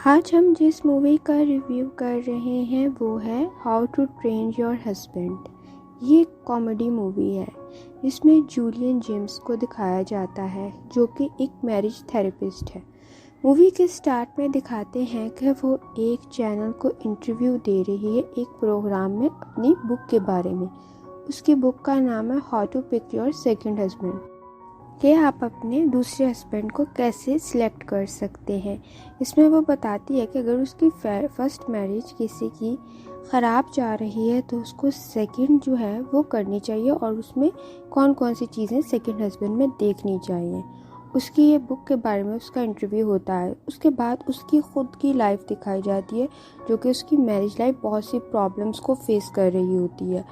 आज हम जिस मूवी का रिव्यू कर रहे हैं वो है how to train your husband. ये कॉमेडी मूवी है जिसमें जूलियन जेम्स को दिखाया जाता है जो कि एक मैरिज थेरेपिस्ट है। मूवी के स्टार्ट में दिखाते हैं कि वो एक चैनल को इंटरव्यू दे रही है एक प्रोग्राम में अपनी बुक के बारे में। उसकी बुक का नाम है how to pick your second husband, कि आप अपने दूसरे हस्बैंड को कैसे सिलेक्ट कर सकते हैं। इसमें वो बताती है कि अगर उसकी फर्स्ट मैरिज किसी की ख़राब जा रही है तो उसको सेकंड जो है वो करनी चाहिए और उसमें कौन कौन सी चीज़ें सेकंड हस्बैंड में देखनी चाहिए। उसकी ये बुक के बारे में उसका इंटरव्यू होता है। उसके बाद उसकी ख़ुद की लाइफ दिखाई जाती है जो कि उसकी मैरिज लाइफ बहुत सी प्रॉब्लम्स को फेस कर रही होती है।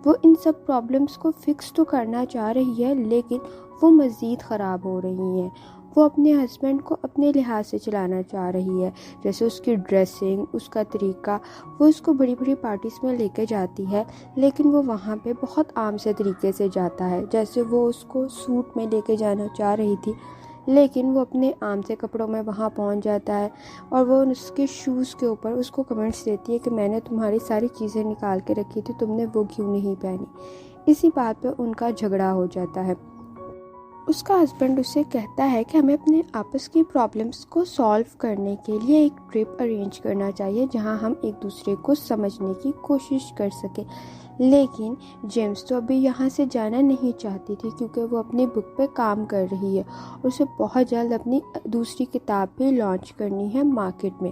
वो इन सब प्रॉब्लम्स को फिक्स तो करना चाह रही है लेकिन वो मज़ीद ख़राब हो रही हैं। वो अपने हस्बैंड को अपने लिहाज से चलाना चाह रही है, जैसे उसकी ड्रेसिंग, उसका तरीका। वो उसको बड़ी बड़ी पार्टीज़ में लेके जाती है लेकिन वो वहाँ पे बहुत आम से तरीके से जाता है। जैसे वो उसको सूट में लेके जाना चाह रही थी लेकिन वो अपने आम से कपड़ों में वहाँ पहुँच जाता है और वो उसके शूज़ के ऊपर उसको कमेंट्स देती है कि मैंने तुम्हारी सारी चीज़ें निकाल के रखी थी, तुमने वो क्यों नहीं पहनी। इसी बात पे उनका झगड़ा हो जाता है। उसका हस्बैंड उससे कहता है कि हमें अपने आपस की प्रॉब्लम्स को सॉल्व करने के लिए एक ट्रिप अरेंज करना चाहिए जहां हम एक दूसरे को समझने की कोशिश कर सकें। लेकिन जेम्स तो अभी यहाँ से जाना नहीं चाहती थी क्योंकि वो अपनी बुक पे काम कर रही है और उसे बहुत जल्द अपनी दूसरी किताब भी लॉन्च करनी है मार्केट में।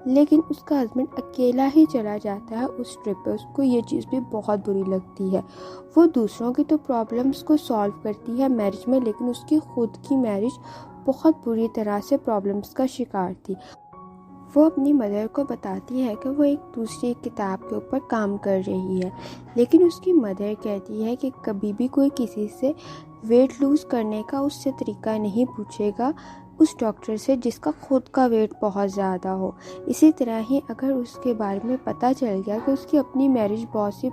लेकिन उसका हस्बैंड अकेला ही चला जाता है उस ट्रिप पे। उसको ये चीज़ भी बहुत बुरी लगती है। वो दूसरों की तो प्रॉब्लम्स को सॉल्व करती है मैरिज में, लेकिन उसकी खुद की मैरिज बहुत बुरी तरह से प्रॉब्लम्स का शिकार थी। वो अपनी मदर को बताती है कि वो एक दूसरी किताब के ऊपर काम कर रही है, लेकिन उसकी मदर कहती है कि कभी भी कोई किसी से वेट लूज़ करने का उससे तरीका नहीं पूछेगा उस डॉक्टर से जिसका खुद का वेट बहुत ज़्यादा हो। इसी तरह ही अगर उसके बारे में पता चल गया कि उसकी अपनी मैरिज बहुत सी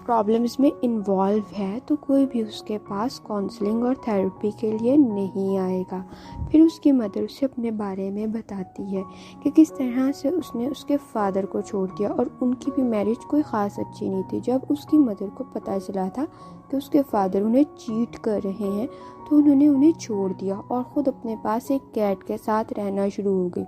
प्रॉब्लम्स में इन्वॉल्व है तो कोई भी उसके पास काउंसलिंग और थेरेपी के लिए नहीं आएगा। फिर उसकी मदर उसे अपने बारे में बताती है कि किस तरह से उसने उसके फादर को छोड़ दिया और उनकी भी मैरिज कोई ख़ास अच्छी नहीं थी। जब उसकी मदर को पता चला था कि उसके फादर उन्हें चीट कर रहे हैं तो उन्होंने उन्हें छोड़ दिया और ख़ुद अपने पास एक कैट के साथ रहना शुरू हो गई।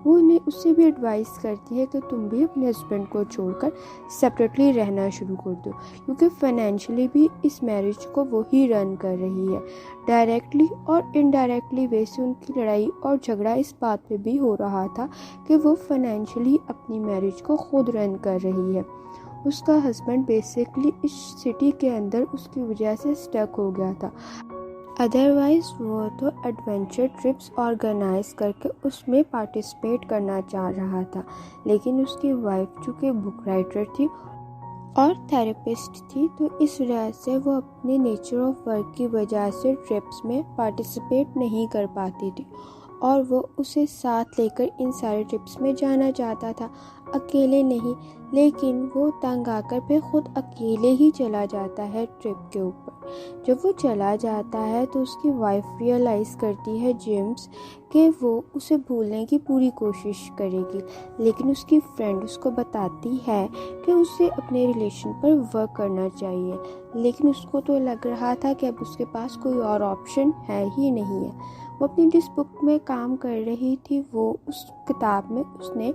वो उन्हें उससे भी एडवाइस करती है कि तुम भी अपने हस्बैंड को छोड़कर सेपरेटली रहना शुरू कर दो, क्योंकि फाइनेंशियली भी इस मैरिज को वो ही रन कर रही है। डायरेक्टली और इनडायरेक्टली वे से उनकी लड़ाई और झगड़ा इस बात पे भी हो रहा था कि वो फाइनेंशियली अपनी मैरिज को खुद रन कर रही है। उसका हस्बैंड बेसिकली इस सिटी के अंदर उसकी वजह से स्टक हो गया था। अदरवाइज़ वो तो एडवेंचर ट्रिप्स ऑर्गेनाइज करके उसमें पार्टिसिपेट करना चाह रहा था, लेकिन उसकी वाइफ चूँकि बुक राइटर थी और थेरेपिस्ट थी तो इस वजह से वो अपने नेचर ऑफ वर्क की वजह से ट्रिप्स में पार्टिसिपेट नहीं कर पाती थी और वो उसे साथ लेकर इन सारे ट्रिप्स में जाना चाहता था, अकेले नहीं। लेकिन वो तंग आकर फिर खुद अकेले ही चला जाता है ट्रिप के ऊपर। जब वो चला जाता है तो उसकी वाइफ रियलाइज़ करती है जेम्स कि वो उसे भूलने की पूरी कोशिश करेगी, लेकिन उसकी फ्रेंड उसको बताती है कि उसे अपने रिलेशन पर वर्क करना चाहिए। लेकिन उसको तो लग रहा था कि अब उसके पास कोई और ऑप्शन है ही नहीं है। वो अपनी जिस बुक में काम कर रही थी वो उस किताब में उसने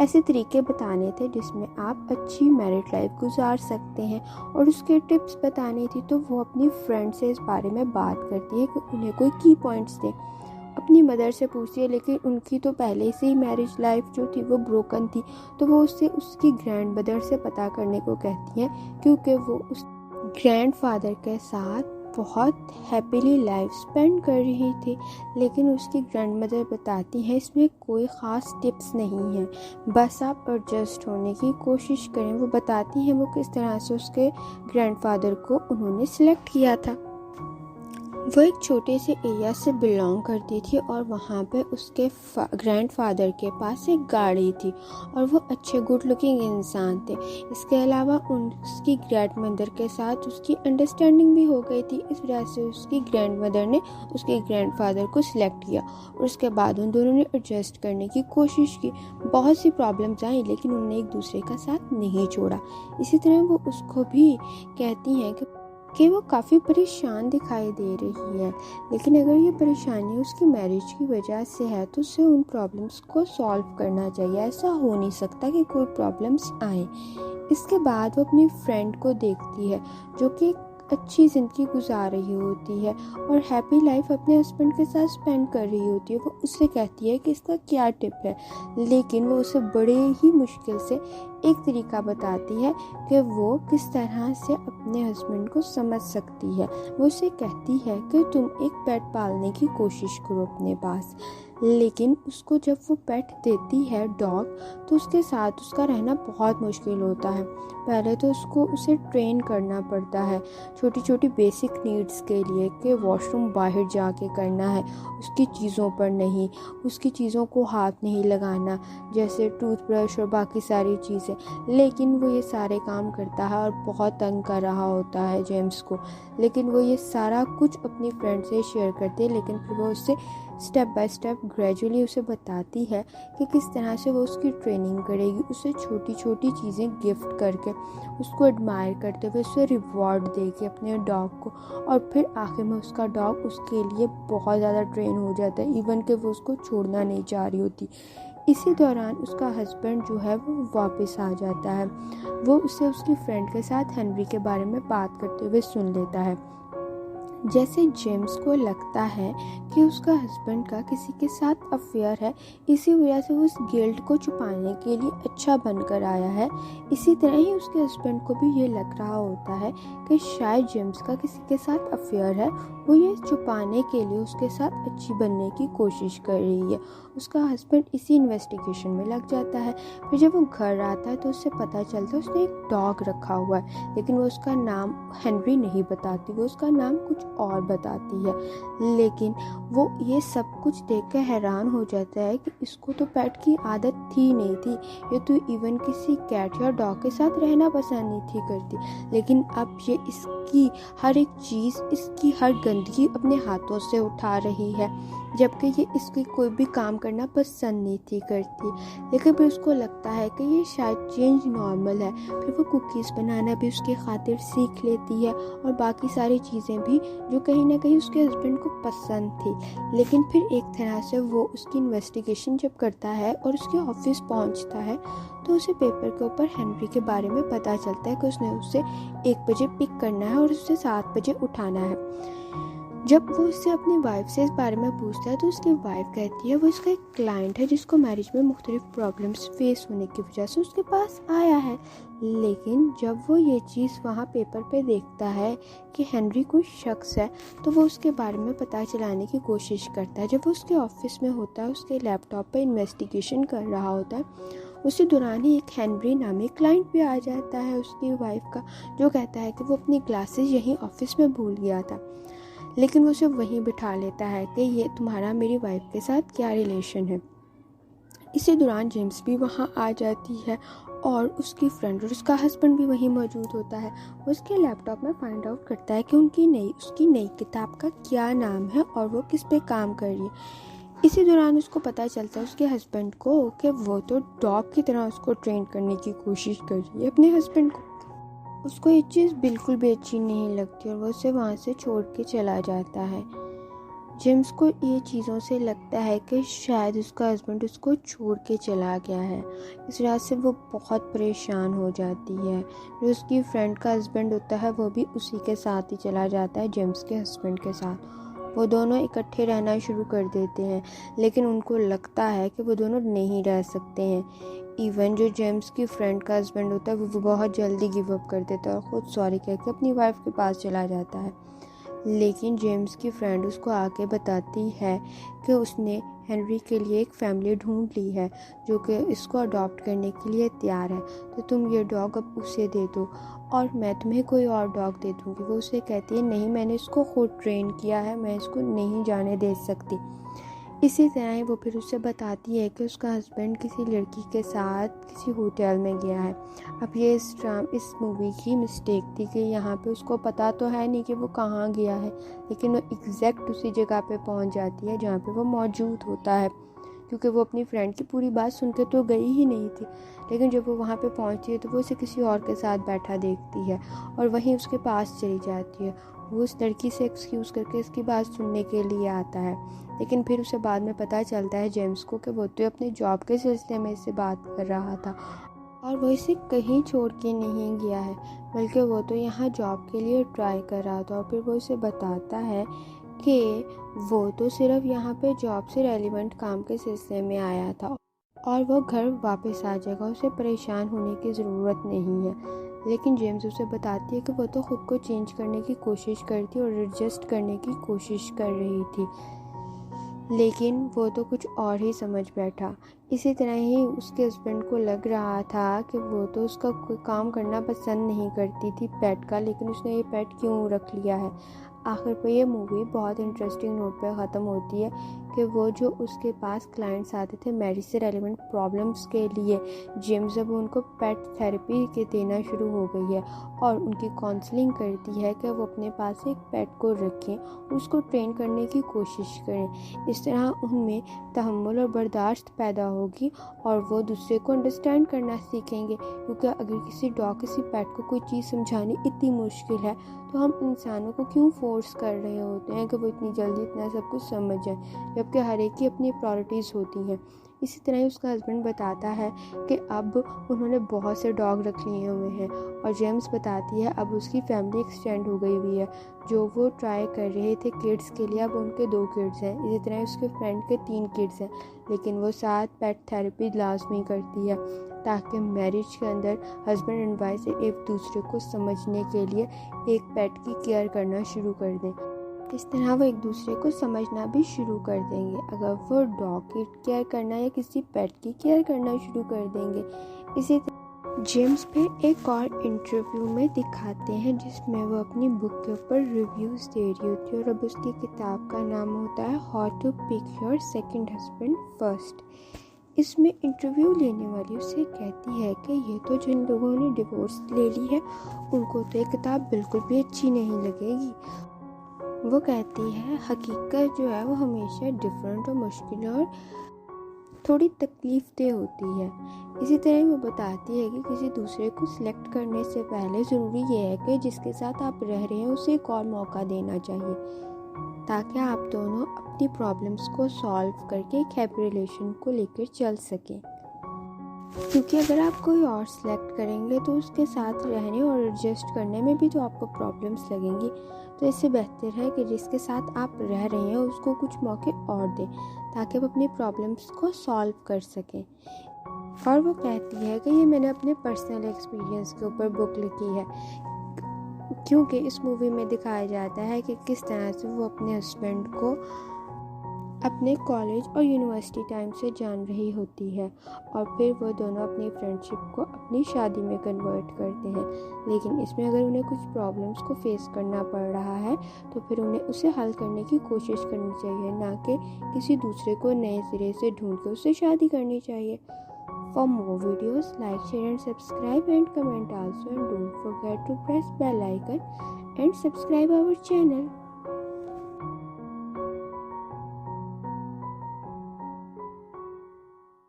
ऐसे तरीके बताने थे जिसमें आप अच्छी मैरिड लाइफ गुजार सकते हैं और उसके टिप्स बतानी थी। तो वो अपनी फ्रेंड से इस बारे में बात करती है कि उन्हें कोई की पॉइंट्स दें। अपनी मदर से पूछती है, लेकिन उनकी तो पहले से ही मैरिज लाइफ जो थी वो ब्रोकन थी, तो वो उससे उसकी ग्रैंड मदर से पता करने को कहती है क्योंकि वो उस ग्रैंड फादर के साथ बहुत हैप्पीली लाइफ स्पेंड कर रही थी। लेकिन उसकी ग्रैंड मदर बताती है इसमें कोई ख़ास टिप्स नहीं है, बस आप एडजस्ट होने की कोशिश करें। वो बताती हैं वो किस तरह से उसके ग्रैंडफादर को उन्होंने सिलेक्ट किया था। वो एक छोटे से एरिया से बिलोंग करती थी और वहाँ पे उसके ग्रैंडफादर के पास एक गाड़ी थी और वो अच्छे गुड लुकिंग इंसान थे। इसके अलावा उसकी ग्रैंडमदर के साथ उसकी अंडरस्टैंडिंग भी हो गई थी। इस वजह से उसकी ग्रैंडमदर ने उसके ग्रैंडफादर को सिलेक्ट किया और उसके बाद उन दोनों ने एडजस्ट करने की कोशिश की। बहुत सी प्रॉब्लम्स आई लेकिन उन्होंने एक दूसरे का साथ नहीं छोड़ा। इसी तरह वो उसको भी कहती हैं कि वो काफ़ी परेशान दिखाई दे रही है, लेकिन अगर ये परेशानी उसकी मैरिज की वजह से है तो उसे उन प्रॉब्लम्स को सॉल्व करना चाहिए। ऐसा हो नहीं सकता कि कोई प्रॉब्लम्स आए। इसके बाद वो अपनी फ्रेंड को देखती है जो कि अच्छी ज़िंदगी गुजार रही होती है और हैप्पी लाइफ अपने हस्बैंड के साथ स्पेंड कर रही होती है। वो उससे कहती है कि इसका क्या टिप है, लेकिन वो उसे बड़े ही मुश्किल से एक तरीका बताती है कि वो किस तरह से अपने हस्बैंड को समझ सकती है। वो उसे कहती है कि तुम एक पेट पालने की कोशिश करो अपने पास, लेकिन उसको जब वो पेट देती है डॉग, तो उसके साथ उसका रहना बहुत मुश्किल होता है। पहले तो उसे ट्रेन करना पड़ता है छोटी छोटी बेसिक नीड्स के लिए कि वॉशरूम बाहर जाके करना है, उसकी चीज़ों पर नहीं, उसकी चीज़ों को हाथ नहीं लगाना जैसे टूथब्रश और बाकी सारी चीज़ें। लेकिन वो ये सारे काम करता है और बहुत तंग कर रहा होता है जेम्स को, लेकिन वो ये सारा कुछ अपनी फ्रेंड से शेयर करती है। लेकिन फिर वो उससे स्टेप बाय स्टेप ग्रेजुअली उसे बताती है कि किस तरह से वो उसकी ट्रेनिंग करेगी, उसे छोटी छोटी चीज़ें गिफ्ट करके, उसको एडमायर करते हुए, उसे रिवॉर्ड दे के अपने डॉग को, और फिर आखिर में उसका डॉग उसके लिए बहुत ज़्यादा ट्रेन हो जाता है, इवन कि वो उसको छोड़ना नहीं चाह रही होती। इसी दौरान उसका हस्बैंड जो है वो वापस आ जाता है। वो उसे उसकी फ्रेंड के साथ हेनरी के बारे में बात करते हुए सुन लेता है। जैसे जेम्स को लगता है कि उसका हस्बैंड का किसी के साथ अफेयर है, इसी वजह से वो उस गिल्ट को छुपाने के लिए अच्छा बनकर आया है, इसी तरह ही उसके हस्बैंड को भी ये लग रहा होता है कि शायद जेम्स का किसी के साथ अफेयर है। वो ये छुपाने के लिए उसके साथ अच्छी बनने की कोशिश कर रही है। उसका हस्बैंड इसी इन्वेस्टिगेशन में लग जाता है। फिर जब वो घर आता है तो उससे पता चलता है उसने एक डॉग रखा हुआ है, लेकिन वो उसका नाम हेनरी नहीं बताती, वो उसका नाम कुछ और बताती है। लेकिन वो ये सब कुछ देख कर हैरान हो जाता है कि इसको तो पेट की आदत थी नहीं थी, ये तो इवन किसी कैट या डॉग के साथ रहना पसंद नहीं थी करती, लेकिन अब ये इसकी हर एक चीज़, इसकी हर गंदगी अपने हाथों से उठा रही है, जबकि ये इसकी कोई भी काम करना पसंद नहीं थी करती। लेकिन फिर उसको लगता है कि ये शायद चेंज नॉर्मल है। फिर वो कुकीज़ बनाना भी उसकी खातिर सीख लेती है और बाकी सारी चीज़ें भी जो कहीं ना कहीं उसके हस्बैंड को पसंद थी। लेकिन फिर एक तरह से वो उसकी इन्वेस्टिगेशन जब करता है और उसके ऑफिस पहुंचता है तो उसे पेपर के ऊपर हेनरी के बारे में पता चलता है कि उसने उसे 1 बजे पिक करना है और उसे 7 बजे उठाना है। जब वो उससे अपनी वाइफ से इस बारे में पूछता है तो उसकी वाइफ कहती है वो इसका एक क्लाइंट है जिसको मैरिज में मुख्तलिफ प्रॉब्लम्स फेस होने की वजह से उसके पास आया है। लेकिन जब वो ये चीज़ वहाँ पेपर पे देखता है कि हेनरी कोई शख्स है तो वो उसके बारे में पता चलाने की कोशिश करता है। जब वो उसके ऑफिस में होता है, उसके लैपटॉप पर इन्वेस्टिगेशन कर रहा होता है, उसी दौरान ही एक हेनरी नामी क्लाइंट भी आ जाता है उसकी वाइफ का, जो कहता है कि वो अपनी ग्लासेस यहीं ऑफिस में भूल गया था। लेकिन वो उसे वहीं बिठा लेता है कि ये तुम्हारा मेरी वाइफ के साथ क्या रिलेशन है। इसी दौरान जेम्स भी वहाँ आ जाती है और उसकी फ्रेंड और उसका हस्बैंड भी वहीं मौजूद होता है। वो उसके लैपटॉप में फाइंड आउट करता है कि उसकी नई किताब का क्या नाम है और वो किस पे काम कर रही है। इसी दौरान उसको पता चलता है उसके हस्बैंड को कि वो तो डॉग की तरह उसको ट्रेन करने की कोशिश कर रही है अपने हस्बैंड को। उसको ये चीज़ बिल्कुल भी अच्छी नहीं लगती और वो उसे वहाँ से छोड़ के चला जाता है। जेम्स को ये चीज़ों से लगता है कि शायद उसका हस्बैंड उसको छोड़ के चला गया है। इस वजह से वो बहुत परेशान हो जाती है। जो उसकी फ्रेंड का हस्बैंड होता है वो भी उसी के साथ ही चला जाता है, जेम्स के हस्बैंड के साथ। वो दोनों इकट्ठे रहना शुरू कर देते हैं, लेकिन उनको लगता है कि वो दोनों नहीं रह सकते हैं। इवन जो जेम्स की फ्रेंड का हस्बैंड होता है वो बहुत जल्दी गिव अप कर देता है और ख़ुद सॉरी कह के अपनी वाइफ के पास चला जाता है। लेकिन जेम्स की फ्रेंड उसको आके बताती है कि उसने हेनरी के लिए एक फैमिली ढूंढ ली है जो कि इसको अडॉप्ट करने के लिए तैयार है, तो तुम ये डॉग अब उसे दे दो और मैं तुम्हें कोई और डॉग दे दूँगी। वो उसे कहती है नहीं, मैंने इसको खुद ट्रेन किया है, मैं इसको नहीं जाने दे सकती। इसी तरह ही वो फिर उससे बताती है कि उसका हस्बैंड किसी लड़की के साथ किसी होटल में गया है। अब ये इस मूवी की मिस्टेक थी कि यहाँ पे उसको पता तो है नहीं कि वो कहाँ गया है, लेकिन वो एग्जैक्ट उसी जगह पे पहुँच जाती है जहाँ पे वो मौजूद होता है, क्योंकि वो अपनी फ्रेंड की पूरी बात सुन के तो गई ही नहीं थी। लेकिन जब वो वहाँ पे पहुँचती है तो वो उसे किसी और के साथ बैठा देखती है और वहीं उसके पास चली जाती है। वो उस लड़की से एक्सक्यूज़ करके इसकी बात सुनने के लिए आता है, लेकिन फिर उसे बाद में पता चलता है जेम्स को कि वो तो अपने जॉब के सिलसिले में इससे बात कर रहा था और वो इसे कहीं छोड़ के नहीं गया है, बल्कि वो तो यहाँ जॉब के लिए ट्राई कर रहा था। और फिर वो इसे बताता है कि वो तो सिर्फ यहाँ पे जॉब से रेलिवेंट काम के सिलसिले में आया था और वो घर वापस आ जाएगा, उसे परेशान होने की ज़रूरत नहीं है। लेकिन जेम्स उसे बताती है कि वो तो ख़ुद को चेंज करने की कोशिश करती और एडजस्ट करने की कोशिश कर रही थी, लेकिन वो तो कुछ और ही समझ बैठा। इसी तरह ही उसके हस्बैंड को लग रहा था कि वो तो उसका कोई काम करना पसंद नहीं करती थी पेट का, लेकिन उसने ये पेट क्यों रख लिया है। आखिर पर ये मूवी बहुत इंटरेस्टिंग नोट पे ख़त्म होती है कि वो जो उसके पास क्लाइंट्स आते थे मैरिज से रेलिवेंट प्रॉब्लम्स के लिए, जेम्स अब उनको पेट थेरेपी के देना शुरू हो गई है और उनकी काउंसलिंग करती है कि वो अपने पास एक पेट को रखें और उसको ट्रेन करने की कोशिश करें। इस तरह उनमें तहम्मुल और बर्दाश्त पैदा होगी और वो दूसरे को अंडरस्टैंड करना सीखेंगे, क्योंकि अगर किसी डॉग किसी पेट को कोई चीज़ समझानी इतनी मुश्किल है तो हम इंसानों को क्यों फोर्स कर रहे होते हैं कि वो इतनी जल्दी इतना सब कुछ समझ जाए, जबकि हर एक की अपनी प्रायोरिटीज़ होती हैं। इसी तरह ही उसका हस्बैंड बताता है कि अब उन्होंने बहुत से डॉग रख लिए हुए हैं और जेम्स बताती है अब उसकी फैमिली एक्सटेंड हो गई हुई है। जो वो ट्राई कर रहे थे किड्स के लिए, अब उनके 2 किड्स हैं। इसी तरह उसके फ्रेंड के 3 किड्स हैं, लेकिन वो साथ पेट थेरेपी लाजमी करती है ताकि मैरिज के अंदर हस्बैंड एंड वाइफ एक दूसरे को समझने के लिए एक पेट की केयर करना शुरू कर दें। इस तरह वो एक दूसरे को समझना भी शुरू कर देंगे अगर वो डॉग की केयर करना या किसी पेट की केयर करना शुरू कर देंगे। इसी तरह जेम्स पे एक और इंटरव्यू में दिखाते हैं जिसमें वो अपनी बुक के ऊपर रिव्यूज़ दे रही होती है और अब उसकी किताब का नाम होता है how to pick your second husband first. इसमें इंटरव्यू लेने वाली उससे कहती है कि ये तो जिन लोगों ने डिवोर्स ले ली है उनको तो ये किताब बिल्कुल भी अच्छी नहीं लगेगी। वो कहती है हकीकत जो है वो हमेशा डिफरेंट और मुश्किल और थोड़ी तकलीफदेह होती है। इसी तरह वो बताती है कि किसी दूसरे को सिलेक्ट करने से पहले ज़रूरी ये है कि जिसके साथ आप रह रहे हैं उसे एक और मौका देना चाहिए ताकि आप दोनों अपनी प्रॉब्लम्स को सॉल्व करके एक हैप्पी रिलेशन को लेकर चल सकें। क्योंकि अगर आप कोई और सिलेक्ट करेंगे तो उसके साथ रहने और एडजस्ट करने में भी तो आपको प्रॉब्लम्स लगेंगी, तो इससे बेहतर है कि जिसके साथ आप रह रहे हैं उसको कुछ मौके और दें ताकि आप अपनी प्रॉब्लम्स को सॉल्व कर सकें। और वो कहती है कि ये मैंने अपने पर्सनल एक्सपीरियंस के ऊपर बुक लिखी है, क्योंकि इस मूवी में दिखाया जाता है कि किस तरह से वो अपने हस्बैंड को अपने कॉलेज और यूनिवर्सिटी टाइम से जान रही होती है और फिर वो दोनों अपनी फ्रेंडशिप को अपनी शादी में कन्वर्ट करते हैं। लेकिन इसमें अगर उन्हें कुछ प्रॉब्लम्स को फेस करना पड़ रहा है तो फिर उन्हें उसे हल करने की कोशिश करनी चाहिए, ना कि किसी दूसरे को नए सिरे से ढूंढ के उससे शादी करनी चाहिए। For more videos, like, share and subscribe and comment also, and don't forget to press bell icon and subscribe our channel.